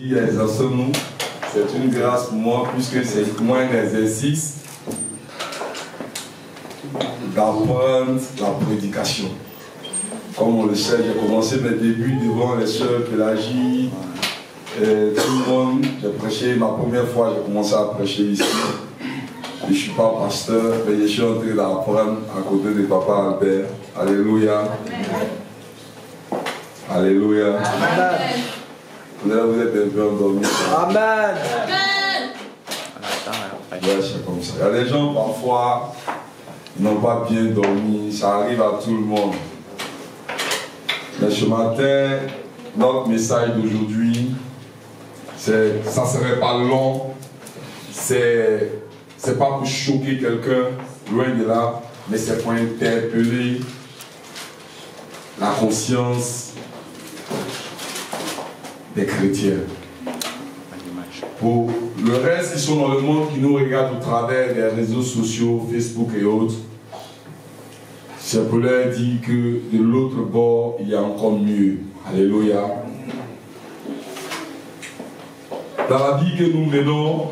Exerçons-nous. C'est une grâce pour moi, puisque c'est moins un exercice d'apprendre la prédication. Comme on le sait, j'ai commencé mes débuts devant les sœurs Pélagie, tout le monde. J'ai prêché, ma première fois, j'ai commencé à prêcher ici. Je ne suis pas pasteur, mais je suis en train d'apprendre à côté de papa Albert. Alléluia. Alléluia. Amen. Vous êtes un peu endormis. Amen. Ouais, c'est comme ça. Il y a des gens, parfois, ils n'ont pas bien dormi. Ça arrive à tout le monde. Mais ce matin, notre message d'aujourd'hui, ça ne serait pas long. C'est pas pour choquer quelqu'un, loin de là, mais c'est pour interpeller la conscience des chrétiens. Pour le reste, ils sont dans le monde qui nous regarde au travers des réseaux sociaux, Facebook et autres. C'est pour leur dire que de l'autre bord, il y a encore mieux. Alléluia. Dans la vie que nous menons,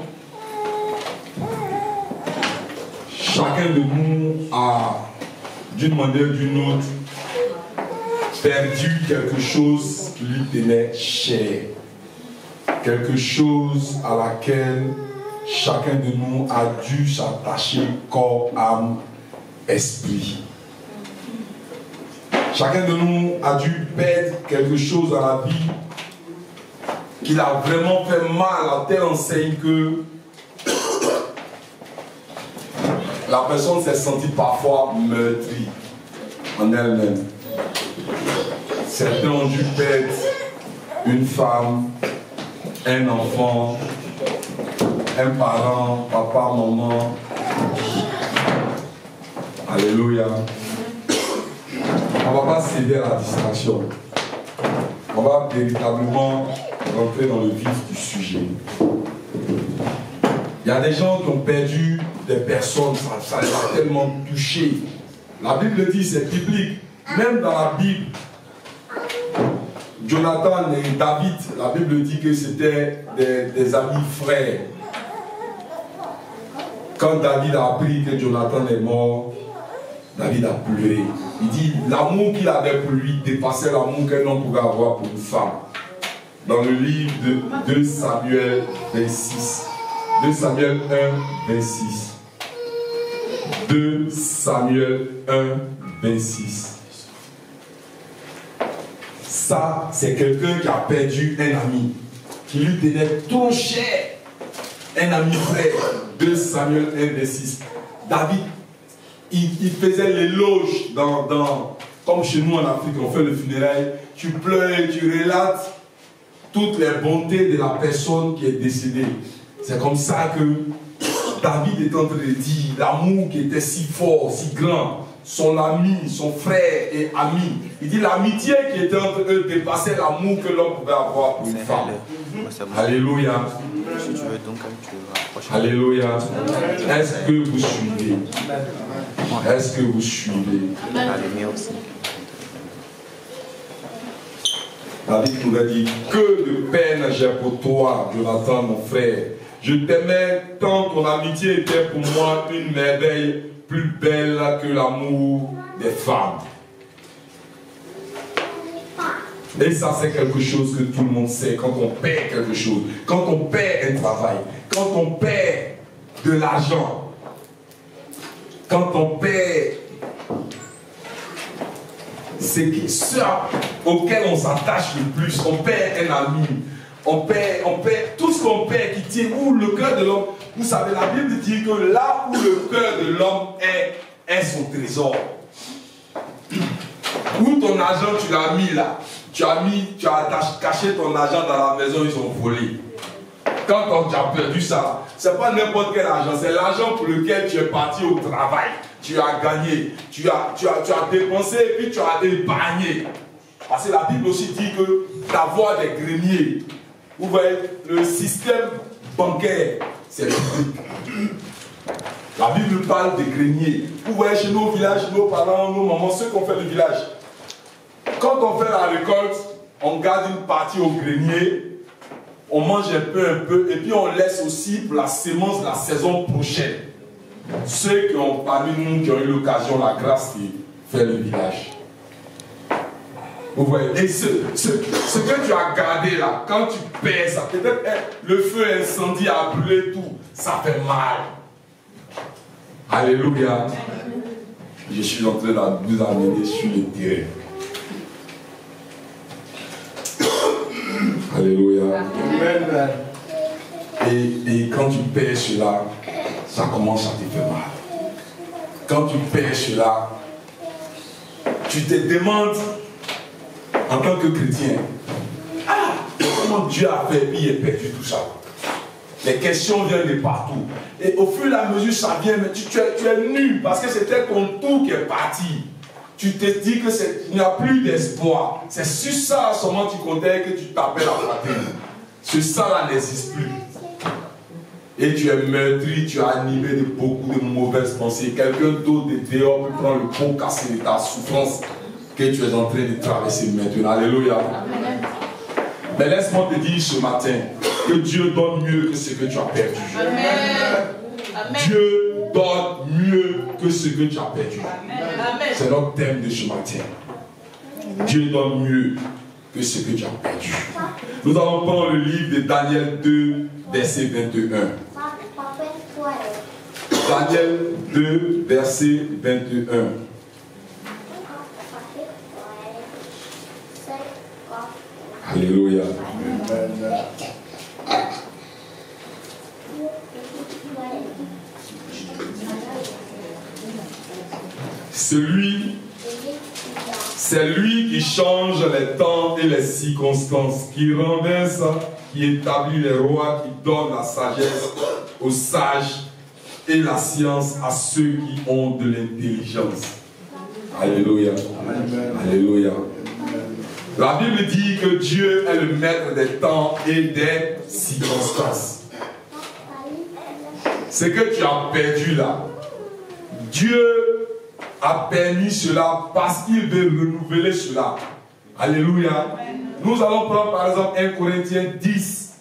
chacun de nous a, d'une manière ou d'une autre, perdu quelque chose qui lui tenait cher. Quelque chose à laquelle chacun de nous a dû s'attacher corps, âme, esprit. Chacun de nous a dû perdre quelque chose dans la vie qui l'a vraiment fait mal à telle enseigne que la personne s'est sentie parfois meurtrie en elle-même. Certains ont dû perdre une femme, un enfant, un parent, papa, maman. Alléluia. On ne va pas céder à la distraction. On va véritablement rentrer dans le vif du sujet. Il y a des gens qui ont perdu des personnes, ça les a tellement touchés. La Bible dit, c'est biblique. Même dans la Bible, Jonathan et David, la Bible dit que c'était des amis frères. Quand David a appris que Jonathan est mort, David a pleuré. Il dit, l'amour qu'il avait pour lui dépassait l'amour qu'un homme pouvait avoir pour une femme. Dans le livre de 2 Samuel 26. 2 Samuel 1, 26. 2 Samuel 1, 26. Ça, c'est quelqu'un qui a perdu un ami, qui lui tenait trop cher. Un ami frère. 2 Samuel 1, 26. David, il faisait l'éloge comme chez nous en Afrique, on fait le funérail. Tu pleures, tu relates toutes les bontés de la personne qui est décédée. C'est comme ça que David est en train de dire l'amour qui était si fort, si grand, son ami, son frère et ami. Il dit l'amitié qui était entre eux dépassait l'amour que l'homme pouvait avoir pour une femme. Alléluia. Alléluia. Est-ce que vous suivez? Est-ce que vous suivez? David nous a dit, que de peine j'ai pour toi, Jonathan, mon frère. Je t'aimais tant, ton amitié était pour moi une merveille plus belle que l'amour des femmes. Et ça, c'est quelque chose que tout le monde sait quand on perd quelque chose, quand on perd un travail, quand on perd de l'argent, quand on perd ce auquel on s'attache le plus, on perd un ami, on perd tout ce qu'on perd qui tient, où le cœur de l'homme, vous savez, la Bible dit que là où le cœur de l'homme est son trésor. Où ton argent tu l'as mis là, tu as caché ton argent dans la maison, ils ont volé. Quand tu as perdu ça, c'est pas n'importe quel argent, c'est l'argent pour lequel tu es parti au travail. Tu as gagné, tu as dépensé et puis tu as épargné. Parce que la Bible aussi dit que d'avoir des greniers, vous voyez, le système bancaire, c'est biblique. La Bible parle des greniers. Vous voyez chez nos villages, nos parents, nos mamans, ceux qui ont fait le village. Quand on fait la récolte, on garde une partie au grenier on mange un peu, et puis on laisse aussi pour la sémence de la saison prochaine. Ceux qui ont parmi nous, qui ont eu l'occasion, la grâce de faire le village. Vous voyez, et ce que tu as gardé là, quand tu pèses, ça peut-être le feu incendie a brûlé tout, ça fait mal. Alléluia. Je suis en train de vous amener sur le terrain. Alléluia. Amen. Et quand tu pèses cela, ça commence à te faire mal. Quand tu pèses cela, tu te demandes en tant que chrétien, comment Dieu a fait, puis il est perdu tout ça. Les questions viennent de partout. Et au fur et à mesure, ça vient, mais tu es nul parce que c'était ton tour qui est parti. Tu te dis qu'il n'y a plus d'espoir. C'est sur ça seulement tu comptais que tu t'appelles à fraternité. Ce ça-là n'existe plus. Et tu es meurtri, tu es animé de beaucoup de mauvaises pensées. Quelqu'un d'autre de dehors peut prendre le pot cassé de ta souffrance que tu es en train de traverser maintenant. Alléluia. Amen. Mais laisse-moi te dire ce matin que Dieu donne mieux que ce que tu as perdu. Amen. Dieu donne mieux que ce que tu as perdu. C'est notre thème de ce matin. Dieu donne mieux que ce que tu as perdu. Nous allons prendre le livre de Daniel 2, verset 21. Daniel 2, verset 21. Alléluia. C'est lui qui change les temps et les circonstances, qui renverse, qui établit les rois, qui donne la sagesse aux sages et la science à ceux qui ont de l'intelligence. Alléluia. Amen. Alléluia. La Bible dit que Dieu est le maître des temps et des circonstances. Ce que tu as perdu là, Dieu a permis cela parce qu'il veut renouveler cela. Alléluia. Nous allons prendre par exemple 1 Corinthiens 10.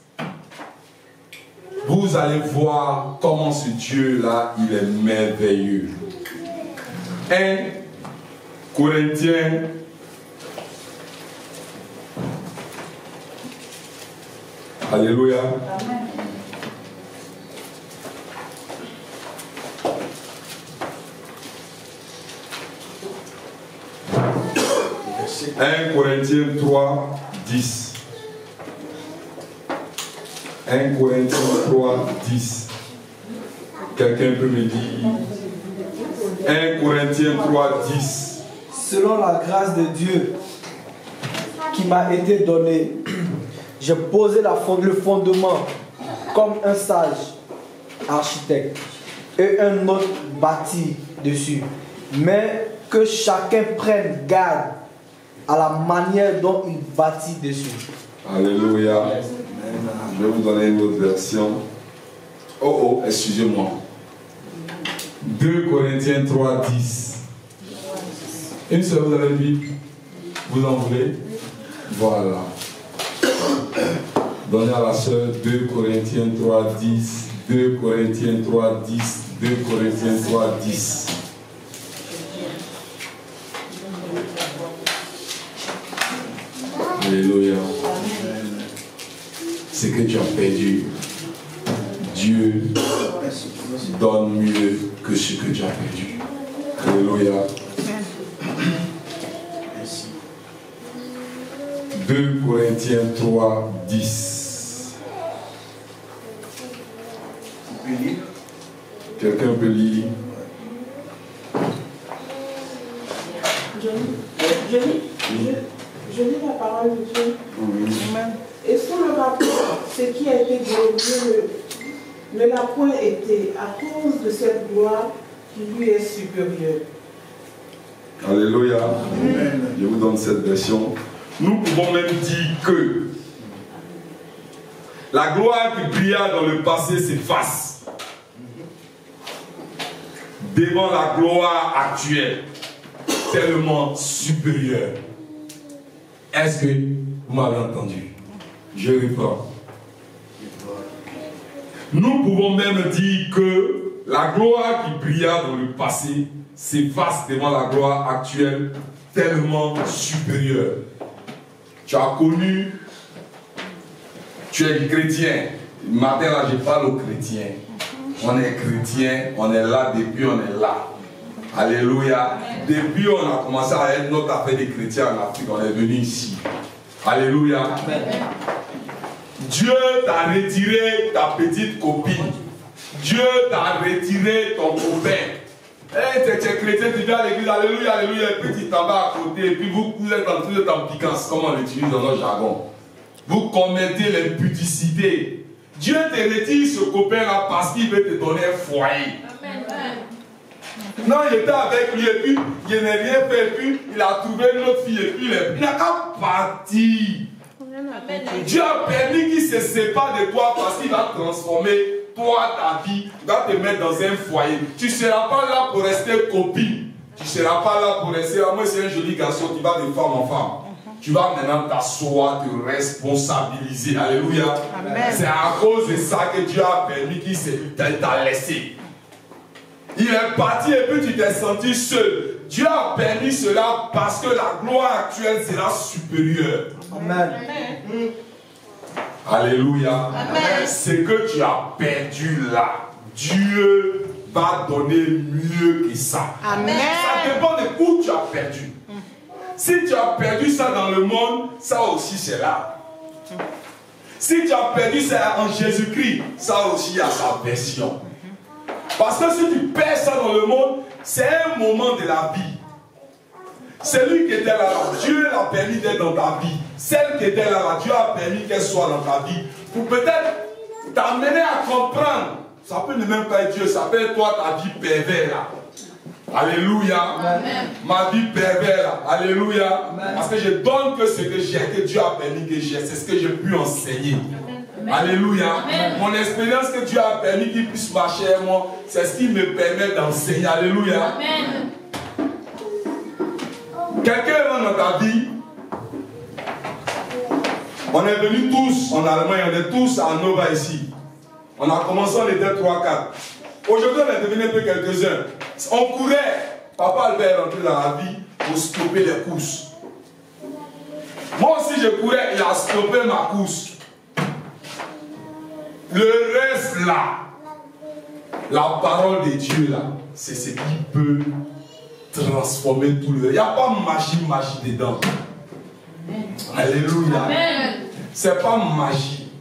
Vous allez voir comment ce Dieu-là, il est merveilleux. 1 Corinthiens 10. Alléluia. Amen. Un Corinthiens 3, 10. 1 Corinthiens 3, 10. Quelqu'un peut me dire 1 Corinthiens 3, 10. Selon la grâce de Dieu qui m'a été donnée, j'ai posé le fondement comme un sage architecte et un autre bâti dessus. Mais que chacun prenne garde à la manière dont il bâtit dessus. Alléluia. Je vais vous donner une autre version. Oh, excusez-moi. 2 Corinthiens 3, 10. Une seule, vous avez dit. Vous en voulez? Voilà. Donnez à la sœur 2 Corinthiens 3, 10. 2 Corinthiens 3, 10. 2 Corinthiens 3, 10. Alléluia. Ce que tu as perdu, Dieu donne mieux que ce que tu as perdu. Alléluia. 2 Corinthiens 3, 10. Quelqu'un peut lire? Je lis la parole de Dieu. Et sous le rapport, ce qui a été glorieux ne l'a point été à cause de cette gloire qui lui est supérieure. Alléluia. Amen. Je vous donne cette version. Nous pouvons même dire que la gloire qui brilla dans le passé s'efface devant la gloire actuelle, tellement supérieure. Est-ce que vous m'avez entendu? Je reprends. Nous pouvons même dire que la gloire qui brilla dans le passé s'efface devant la gloire actuelle tellement supérieure. Tu as connu, tu es chrétien. Matin là, je parle aux chrétiens. On est chrétien, on est là depuis on est là. Alléluia. Depuis on a commencé à être notre affaire des chrétiens en Afrique, on est venu ici. Alléluia. Amen. Dieu t'a retiré ta petite copine. Dieu t'a retiré ton copain. Hey, tu es chrétien, tu viens à l'église, alléluia, alléluia, et puis tu t'en vas à côté, et puis vous êtes en piquance, comme on l'utilise dans notre jargon. Vous commettez l'impudicité. Dieu te retire ce copain-là parce qu'il veut te donner un foyer. Amen. Non, il était avec lui, et puis il n'a rien fait, et puis il a trouvé une autre fille, et puis il n'a qu'à partir. Amen. Dieu a permis qu'il se sépare de toi parce qu'il va transformer toi, ta vie, il va te mettre dans un foyer. Tu ne seras pas là pour rester copine. Tu ne seras pas là pour rester. Moi, c'est un joli garçon qui va de femme en femme. Tu vas maintenant t'asseoir, te responsabiliser. Alléluia. C'est à cause de ça que Dieu a permis qu'il t'a laissé. Il est parti et puis tu t'es senti seul. Dieu a permis cela parce que la gloire actuelle sera supérieure. Amen. Alléluia. Amen. Ce que tu as perdu là, Dieu va donner mieux que ça. Amen. Ça dépend de où tu as perdu. Si tu as perdu ça dans le monde, ça aussi c'est là. Si tu as perdu ça en Jésus-Christ, ça aussi a sa version. Parce que si tu perds ça dans le monde, c'est un moment de la vie. Celui qui était là, Dieu l'a permis d'être dans ta vie. Celle qui était là, Dieu a permis qu'elle soit dans ta vie. Pour peut-être t'amener à comprendre. Ça peut ne même pas être Dieu, ça peut être toi, ta vie pervers là. Alléluia. Amen. Ma vie pervers là. Alléluia. Amen. Parce que je donne que ce que j'ai, que Dieu a permis que j'ai. C'est ce que j'ai pu enseigner. Amen. Alléluia. Amen. Mon expérience que Dieu a permis qu'il puisse marcher avec moi, c'est ce qui me permet d'enseigner. Alléluia. Amen. Quelqu'un est dans ta vie. On est venus tous en Allemagne, on est tous à Nova ici. On a commencé, on était 3-4. Aujourd'hui, on est devenu un peu quelques-uns. On courait. Papa Albert est rentré dans la vie pour stopper les courses. Moi aussi, je courais, il a stoppé ma course. Le reste là, la parole de Dieu là, c'est ce qui peut transformer tout le reste. Il n'y a pas magie dedans. Alléluia. C'est pas magie.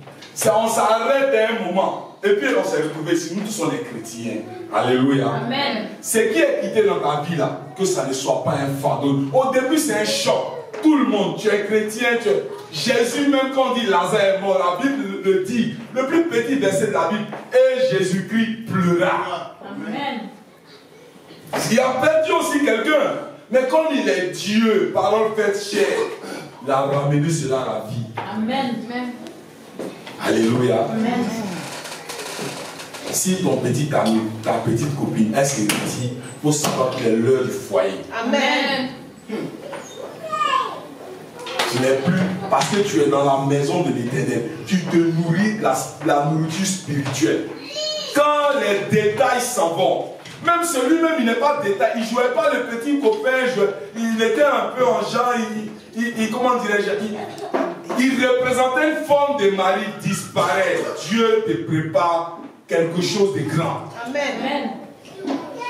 On s'arrête à un moment. Et puis on s'est retrouvés ici. Nous tous sommes des chrétiens. Alléluia. Amen. Ce qui est quitté dans ta vie là, que ça ne soit pas un fardeau. Au début c'est un choc. Tout le monde, tu es chrétien, Jésus, même quand on dit Lazare est mort, la Bible le dit. Le plus petit verset de la Bible. Et Jésus-Christ pleura. Amen. Il a perdu aussi quelqu'un. Mais comme il est Dieu, parole faite chair, il a ramené cela à la vie. Amen. Alléluia. Amen. Si ton petit ami, ta petite copine, est-ce qu'elle dit, il faut savoir qu'il est l'heure du foyer. Amen. Tu n'es plus, parce que tu es dans la maison de l'Éternel, tu te nourris de la nourriture spirituelle. Quand les détails s'en vont, même celui-même, il n'est pas détail, il ne jouait pas le petit copain, il était un peu en genre, comment dirais-je, il représentait une forme de mari disparaît. Dieu te prépare quelque chose de grand. Amen.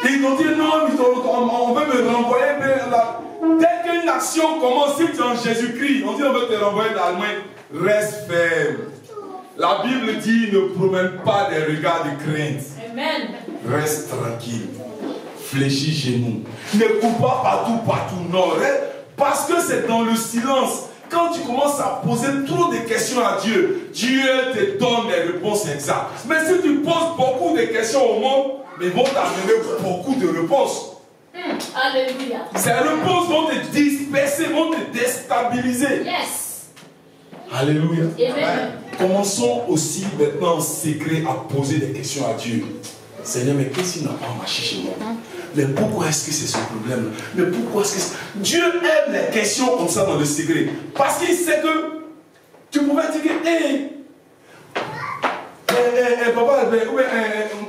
Et ils ont dit non, on veut me renvoyer. Dès qu'une action commence, si tu es en Jésus-Christ, on dit on veut te renvoyer d'Allemagne, reste ferme. La Bible dit ne promène pas des regards de crainte. Amen. Reste tranquille. Fléchis genoux. Ne cours pas partout, non. Parce que c'est dans le silence. Quand tu commences à poser trop de questions à Dieu, Dieu te donne des réponses exactes. Mais si tu poses beaucoup de questions au monde, ils vont t'amener beaucoup de réponses. Alléluia. Ces réponses vont te disperser, vont te déstabiliser. Yes. Alléluia. Amen. Commençons aussi maintenant en secret à poser des questions à Dieu. Seigneur, mais qu'est-ce qui n'a pas marché chez moi? Mais pourquoi est-ce que c'est ce problème? Mais pourquoi est-ce que Dieu aime les questions comme ça dans le secret? Parce qu'il sait que tu pouvais dire que papa,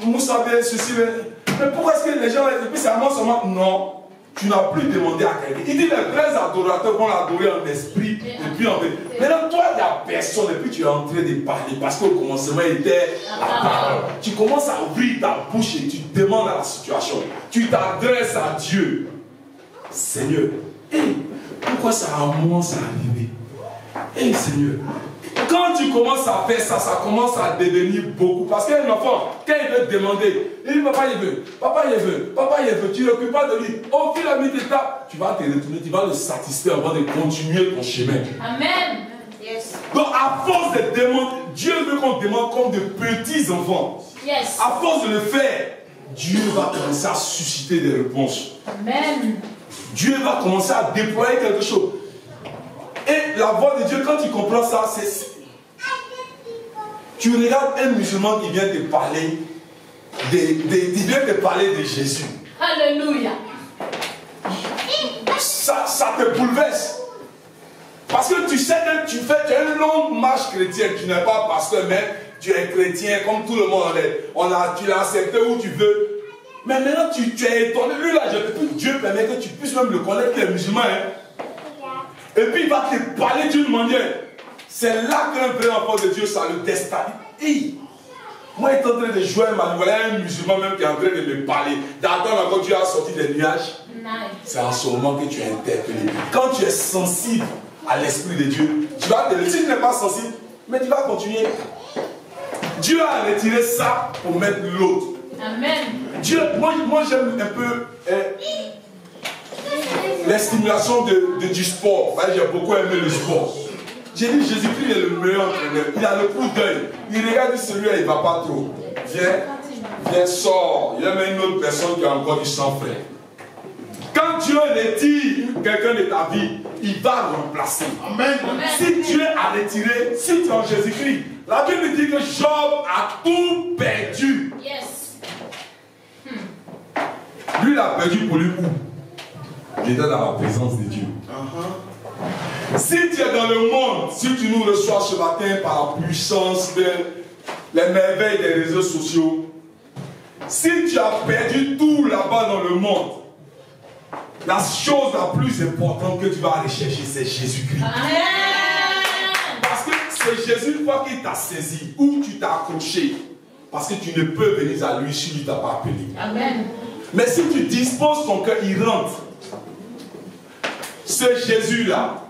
Moussa, ceci, mais pourquoi est-ce que les gens, et puis c'est à moi seulement? Non, tu n'as plus demandé à quelqu'un. Il dit les vrais adorateurs vont l'adorer en esprit et puis en vrai. Maintenant, toi, il n'y a personne et puis tu es en train de parler parce qu'au commencement, il était la parole. Tu commences à ouvrir ta bouche et tu demandes à la situation. Tu t'adresses à Dieu. Seigneur, pourquoi ça commence à arriver? Seigneur, quand tu commences à faire ça, ça commence à devenir beaucoup. Parce qu'un enfant, quand il veut te demander, il dit papa il veut, papa il veut, papa il veut, tu ne t'occupes pas de lui. Au fil et à mesure des temps, tu vas te retourner, tu vas le satisfaire avant de continuer ton chemin. Amen. Yes. Donc à force de demander, Dieu veut qu'on demande comme de petits enfants. Yes. À force de le faire, Dieu va commencer à susciter des réponses. Amen. Dieu va commencer à déployer quelque chose. Et la voix de Dieu, quand tu comprends ça, c'est... Tu regardes un musulman qui vient te parler, il vient te parler de Jésus. Alléluia. Ça te bouleverse. Parce que tu sais que tu as une longue marche chrétienne. Tu n'es pas pasteur, mais tu es chrétien comme tout le monde. Tu l'as accepté où tu veux. Mais maintenant, tu es étonné. Lui, là, Dieu permet que tu puisses même le connaître, les musulmans. Et puis, il va te parler d'une manière. C'est là qu'un vrai enfant de Dieu, ça le déstabilise. Moi, il est en train de jouer ma nouvelle, un musulman même qui est en train de me parler, d'attendre quand Dieu a sorti des nuages. C'est en ce moment que tu es interpellé. Quand tu es sensible à l'Esprit de Dieu, tu vas te dire, si tu n'es pas sensible, mais tu vas continuer. Dieu a retiré ça pour mettre l'autre. Amen. Dieu, moi j'aime un peu les stimulations du sport. J'ai beaucoup aimé le sport. J'ai dit, Jésus-Christ est le meilleur entraîneur. Il a le coup d'œil. Il regarde celui-là, il ne va pas trop. Viens, sors. Il y a même une autre personne qui a encore du sang frais. Quand Dieu retire quelqu'un de ta vie, il va remplacer. Amen. Si Dieu a retiré, si tu es en Jésus-Christ, la Bible dit que Job a tout perdu. Yes. Lui, il a perdu pour lui où? Il était dans la présence de Dieu. Si tu es dans le monde, si tu nous reçois ce matin par la puissance les merveilles des réseaux sociaux, si tu as perdu tout là-bas dans le monde, la chose la plus importante que tu vas rechercher, c'est Jésus-Christ. Parce que c'est Jésus, une fois qu'il t'a saisi, où tu t'as accroché, parce que tu ne peux venir à lui si lui ne t'a pas appelé. Amen. Mais si tu disposes ton cœur, il rentre. Ce Jésus-là,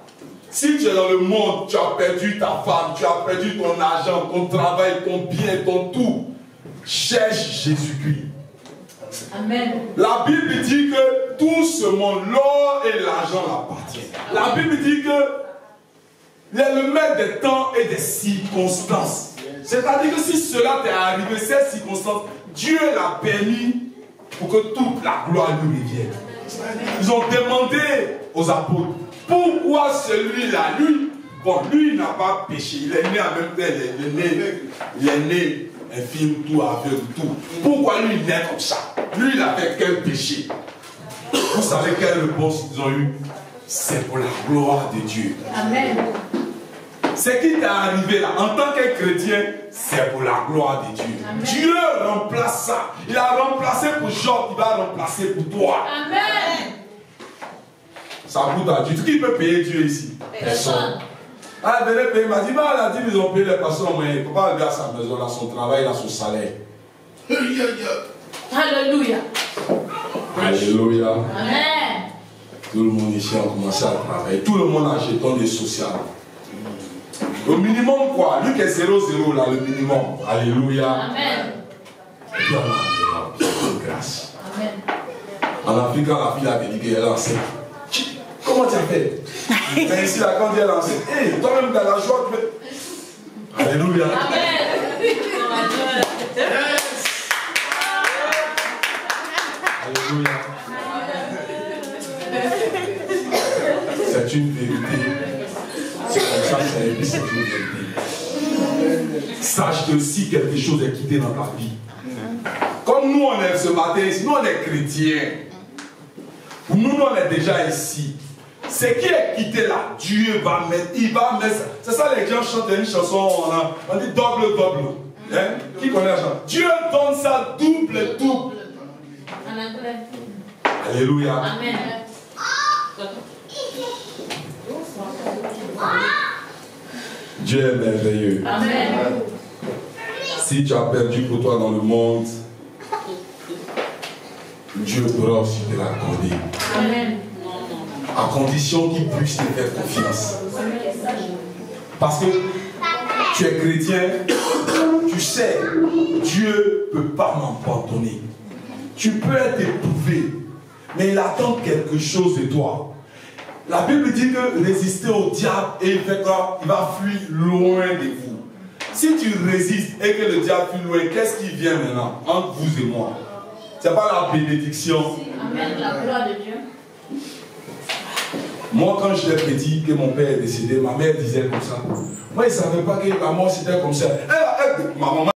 si tu es dans le monde, tu as perdu ta femme, tu as perdu ton argent, ton travail, ton bien, ton tout, cherche Jésus-Christ. Amen. La Bible dit que tout ce monde, l'or et l'argent l'appartiennent. La Bible dit que il est le maître des temps et des circonstances. C'est-à-dire que si cela t'est arrivé, ces circonstances, Dieu l'a permis pour que toute la gloire lui revienne. Ils ont demandé aux apôtres, pourquoi celui-là, lui n'a pas péché, il est né en même temps, il est né infirme, tout aveugle, tout. Pourquoi lui il naît comme ça? Lui il a fait quel péché? Vous savez quelle réponse ils ont eu? C'est pour la gloire de Dieu. Amen. Ce qui t'est arrivé là, en tant que chrétien, c'est pour la gloire de Dieu. Amen. Dieu remplace ça. Il a remplacé pour Job, il va remplacer pour toi. Amen. Ça coûte à Dieu. Qui peut payer Dieu ici? Personne. Ah, venez payer. Il m'a dit, bah, la dit, ils ont payé les personnes, mais il ne peut pas aller à sa maison, là, son travail, là, son salaire. Alléluia. Alléluia. Amen. Tout le monde ici a commencé à travailler. Tout le monde a acheté des social. Le minimum, quoi? Lui qui est 0,0 là, le minimum. Alléluia. Amen. Et puis on a grâce. Amen. En Afrique, quand la fille avait dit qu'elle est enceinte. Comment tu as fait? Mais ici, là, quand elle est enceinte, hey, toi-même dans la joie, tu veux. Alléluia. Amen. Alléluia. C'est une vérité. C'est comme ça, c'est une vérité. Sache que si quelque chose est quitté dans ta vie, comme nous on est ce matin ici, nous on est chrétiens, nous on est déjà ici. Ce qui est quitté là, Dieu va mettre, il va mettre. C'est ça les gens chantent une chanson, on dit double. Hein? Qui connaît l'argent? Dieu donne ça double. En anglais. Alléluia. Amen. Dieu est merveilleux. Amen. Si tu as perdu pour toi dans le monde, Dieu pourra aussi te l'accorder. Amen. À condition qu'il puisse te faire confiance. Parce que tu es chrétien, tu sais, Dieu ne peut pas m'abandonner. Tu peux être éprouvé, mais il attend quelque chose de toi. La Bible dit que résister au diable et il va fuir loin de vous. Si tu résistes et que le diable fuit loin, qu'est-ce qui vient maintenant entre vous et moi? Ce n'est pas la bénédiction. Amen. La gloire de Dieu. Moi, quand j'étais petit, que mon père est décédé, ma mère disait comme ça. Moi, il ne savait pas que la mort c'était comme ça. Ma maman